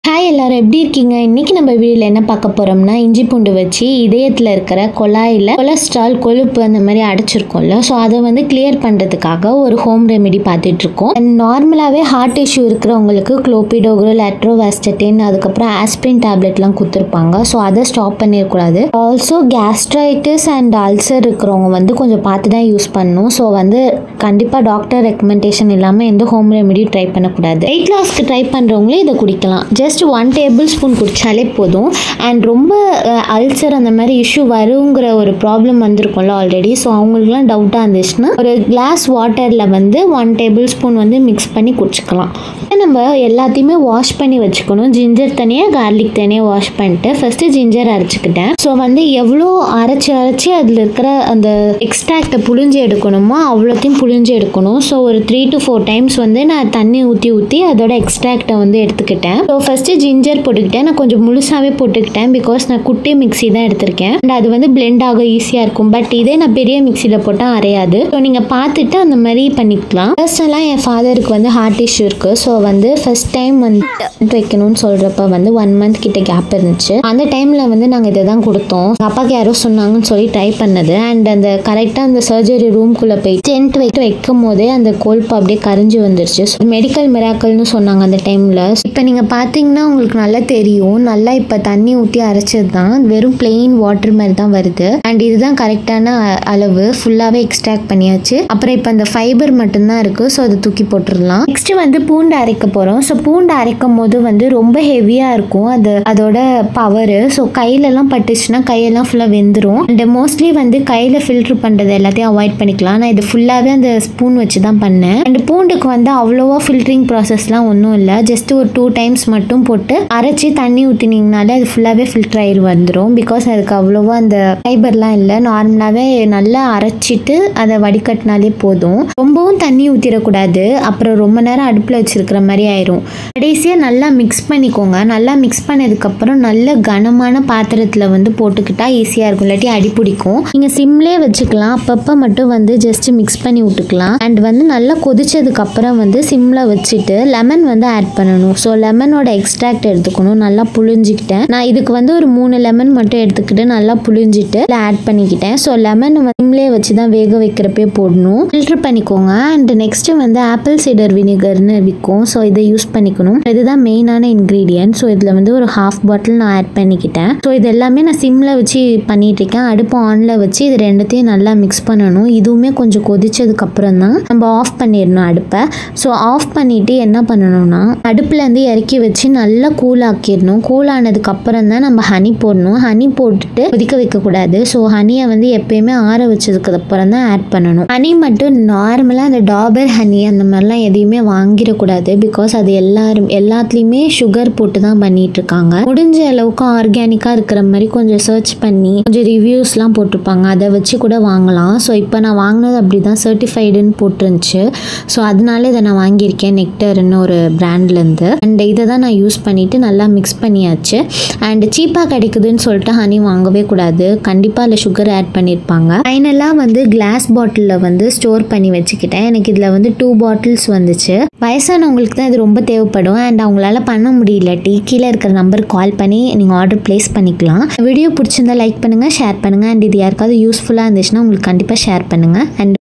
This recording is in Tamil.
ஹாய் எல்லாரும் எப்படி இருக்கீங்க? இன்னைக்கு நம்ம வீடியோவில் என்ன பார்க்க போகிறோம்னா இஞ்சி பூண்டு வச்சு இதயத்தில் இருக்கிற குழாயில் கொலஸ்ட்ரால் கொழுப்பு அந்த மாதிரி அடைச்சிருக்கோம்ல, ஸோ அதை வந்து கிளியர் பண்ணுறதுக்காக ஒரு ஹோம் ரெமெடி பார்த்துட்ருக்கோம். நார்மலாகவே ஹார்ட் இஷ்யூ இருக்கிறவங்களுக்கு குளோபிடோக்ரல், அட்ரோவாஸ்டட்டின், அதுக்கப்புறம் ஆஸ்பிரின் டேப்லெட்லாம் கொடுத்துருப்பாங்க. ஸோ அதை ஸ்டாப் பண்ணிடக்கூடாது. ஆல்சோ கேஸ்ட்ரைட்டிஸ் அண்ட் அல்சர் இருக்கிறவங்க வந்து கொஞ்சம் பார்த்து தான் யூஸ் பண்ணணும். ஸோ வந்து கண்டிப்பாக டாக்டர் ரெக்கமெண்டேஷன் இல்லாமல் எந்த ஹோம் ரெமெடியும் ட்ரை பண்ணக்கூடாது. வெயிட் லாஸ்க்கு ட்ரை பண்ணுறவங்களே இதை குடிக்கலாம். ஜஸ்ட் 1 டேபிள் ஸ்பூன் குடித்தாலே போதும். அண்ட் ரொம்ப அல்சர் அந்த மாதிரி இஷ்யூ வருங்கிற ஒரு ப்ராப்ளம் வந்திருக்கும்ல ஆல்ரெடி, ஸோ அவங்களுக்குலாம் டவுட்டாக இருந்துச்சுன்னா ஒரு கிளாஸ் வாட்டரில் வந்து 1 டேபிள் ஸ்பூன் வந்து மிக்ஸ் பண்ணி குடிச்சிக்கலாம். நம்ம எல்லாத்தையுமே வாஷ் பண்ணி வச்சுக்கணும். ஜிஞ்சர் தனியாக, கார்லிக் தனியாக வாஷ் பண்ணிட்டு ஃபஸ்ட்டு ஜிஞ்சர் அரைச்சிக்கிட்டேன். ஸோ வந்து எவ்வளோ அரைச்சி அதில் இருக்கிற அந்த எக்ஸ்ட்ராக்டை புழிஞ்சு எடுக்கணுமோ அவ்வளோத்தையும் புழிஞ்சு எடுக்கணும். ஸோ ஒரு 3 to 4 டைம்ஸ் வந்து நான் தண்ணி ஊற்றி அதோட எக்ஸ்ட்ராக்டை வந்து எடுத்துக்கிட்டேன். ஸோ ஃபஸ்ட்டு ஜிஞ்சர் போட்டுக்கிட்டேன். நான் கொஞ்சம் முழுசாகவே போட்டுக்கிட்டேன், பிகாஸ் நான் குட்டி மிக்ஸி தான் எடுத்திருக்கேன் அண்ட் அது வந்து பிளெண்ட் ஆக ஈஸியாக இருக்கும். பட் இதே நான் பெரிய மிக்சியில் போட்டால் அரையாது. ஸோ நீங்கள் பார்த்துட்டு அந்த மாதிரி பண்ணிக்கலாம். பர்சனலாக என் ஃபாதருக்கு வந்து ஹார்ட் இஷ்யூ இருக்குது. ஸோ வந்து ஃபர்ஸ்ட் டைம் வந்து வைக்கணும்னு சொல்கிறப்ப வந்து 1 month கிட்ட கேப் இருந்துச்சு. அந்த டைமில் வந்து நாங்கள் இதை தான் கொடுத்தோம். அப்பாவுக்கு யாரோ சொன்னாங்கன்னு சொல்லி ட்ரை பண்ணது. அண்ட் அந்த கரெக்டாக அந்த சர்ஜரி ரூம்குள்ளே போய் டென்ட் வைக்கும் போதே அந்த கொழுப்பு அப்படியே கரைஞ்சி வந்துருச்சு. மெடிக்கல் மிராக்கல்னு சொன்னாங்க அந்த டைமில். இப்போ நீங்கள் பார்த்தீங்கன்னா உங்களுக்கு நல்லா தெரியும். நல்லா இப்போ தண்ணி ஊற்றி அரைச்சது தான், வெறும் பிளெயின் வாட்டர் மாதிரி தான் வருது. அண்ட் இதுதான் கரெக்டான அளவு. ஃபுல்லாகவே எக்ஸ்ட்ராக்ட் பண்ணியாச்சு. அப்புறம் இப்போ அந்த ஃபைபர் மட்டும்தான் இருக்குது. ஸோ அதை தூக்கி போட்டுடலாம். நெக்ஸ்ட் வந்து பூண்டு அரைக்க போகிறோம். ஸோ பூண்டு அரைக்கும் போது வந்து ரொம்ப ஹெவியாக இருக்கும் அதோட பவரு. ஸோ கையிலலாம் பட்டுச்சுன்னா கையெல்லாம் ஃபுல்லாக வெந்துடும். அண்ட் மோஸ்ட்லி வந்து கையில் ஃபில்ட்ரு பண்ணுறது எல்லாத்தையும் அவாய்ட் பண்ணிக்கலாம். நான் இது ஃபுல்லாகவே அந்த ஸ்பூன் வச்சு தான் பண்ணேன். அண்ட் பூண்டுக்கு வந்து அவ்வளோவா ஃபில்ட்ரிங் ப்ராசஸ்லாம் ஒன்றும் இல்லை. ஜஸ்ட் ஒரு 2 times மட்டும் போட்டு அரைச்சி தண்ணி ஊற்றினீங்கனாலே அது ஃபுல்லாகவே ஃபில்டர் ஆகி வந்துடும். பிகாஸ் அதுக்கு அவ்வளோவா அந்த ஃபைபர்லாம் இல்லை. நார்மலாகவே நல்லா அரைச்சிட்டு அதை வடிகட்டினாலே போதும். ரொம்பவும் தண்ணி ஊற்றிடக்கூடாது, அப்புறம் ரொம்ப நேரம் அடுப்பில் வச்சுருக்கிற மாதிரி ஆயிரும். கடைசியாக நல்லா மிக்ஸ் பண்ணிக்கோங்க. நல்லா மிக்ஸ் பண்ணதுக்கப்புறம் நல்ல கனமான பாத்திரத்தில் வந்து போட்டுக்கிட்டா ஈஸியாக இருக்கும், இல்லாட்டி அடி பிடிக்கும். நீங்கள் சிம்லேயே வச்சுக்கலாம். அப்பப்போ மட்டும் வந்து ஜஸ்ட் மிக்ஸ் பண்ணி விட்டுக்கலாம். அண்ட் வந்து நல்லா கொதிச்சதுக்கப்புறம் வந்து சிம்மில் வச்சுட்டு லெமன் வந்து ஆட் பண்ணணும். ஸோ லெமனோட எக்ஸ்ட்ராக்ட் எடுத்துக்கணும். நல்லா புழிஞ்சிக்கிட்டேன். நான் இதுக்கு வந்து ஒரு 3 லெமன் மட்டும் எடுத்துக்கிட்டு நல்லா புழிஞ்சிட்டு ஆட் பண்ணிக்கிட்டேன். ஸோ லெமன் சிம்லேயே வச்சு தான் வேக வைக்கிறப்பே போடணும். ஃபில்டர் பண்ணிக்கோங்க. அண்ட் நெக்ஸ்ட் வந்து ஆப்பிள் சைடர் வினிகர்னு விற்கும். ஸோ இதை யூஸ் பண்ணிக்கணும். இதுதான் மெயினான இன்க்ரீடியன்ட். ஸோ இதில் வந்து ஒரு 1/2 bottle நான் ஆட் பண்ணிக்கிட்டேன். ஸோ இது எல்லாமே நான் சிம்மில் வச்சு பண்ணிட்டு இருக்கேன். அடுப்பு ஆனில் வச்சு இது ரெண்டுத்தையும் நல்லா மிக்ஸ் பண்ணணும். இதுவுமே கொஞ்சம் கொதிச்சதுக்கப்புறம் தான் நம்ம ஆஃப் பண்ணிடணும் அடுப்பை. ஸோ ஆஃப் பண்ணிட்டு என்ன பண்ணணும்னா அடுப்பில் இருந்து இறக்கி வச்சு நல்லா கூல் ஆக்கிடணும். கூல் ஆனதுக்கு அப்புறம் தான் நம்ம ஹனி போடணும். ஹனி போட்டுட்டு கொதிக்க வைக்கக்கூடாது. ஸோ ஹனியை வந்து எப்பயுமே ஆற வச்சதுக்கு அப்புறம் தான் ஆட் பண்ணணும். ஹனி மட்டும் நார்மலாக அந்த டாபர் ஹனி அந்த மாதிரிலாம் எதையுமே வாங்கிடக்கூடாது. பிகாஸ் அது எல்லாத்துலேயுமே சுகர் போட்டு தான் பண்ணிட்டு இருக்காங்க. முடிஞ்ச அளவுக்கு ஆர்கானிக்காக இருக்கிற மாதிரி கொஞ்சம் சர்ச் பண்ணி கொஞ்சம் ரிவ்யூஸ்லாம் போட்டிருப்பாங்க, அதை வச்சு கூட வாங்கலாம். ஸோ இப்போ நான் வாங்கினது அப்படி தான் சர்டிஃபைடுன்னு போட்டுருந்துச்சு. ஸோ அதனால இதை நான் வாங்கியிருக்கேன், நெக்டர்னு ஒரு பிராண்ட்லேருந்து. அண்ட் இதை தான் நான் யூஸ் பண்ணிவிட்டு நல்லா மிக்ஸ் பண்ணியாச்சு. அண்ட் சீப்பாக கிடைக்குதுன்னு சொல்லிட்டு ஹனி வாங்கவே கூடாது. கண்டிப்பாக அதில் சுகர் ஆட் பண்ணியிருப்பாங்க. ஃபைனலாக வந்து கிளாஸ் பாட்டிலில் வந்து ஸ்டோர் பண்ணி வச்சுக்கிட்டேன். எனக்கு இதில் வந்து 2 bottles வந்துச்சு. வயசானவங்களுக்கு தான் இது ரொம்ப தேவைப்படும். அண்ட் அவங்களால பண்ண முடியலட்டி கீழே இருக்கிற நம்பருக்கு கால் பண்ணி நீங்கள் ஆர்டர் ப்ளேஸ் பண்ணிக்கலாம். வீடியோ பிடிச்சிருந்தா லைக் பண்ணுங்கள், ஷேர் பண்ணுங்கள். அண்ட் இது யாருக்காவது யூஸ்ஃபுல்லாக இருந்துச்சுன்னா உங்களுக்கு கண்டிப்பாக ஷேர் பண்ணுங்கள். அண்ட்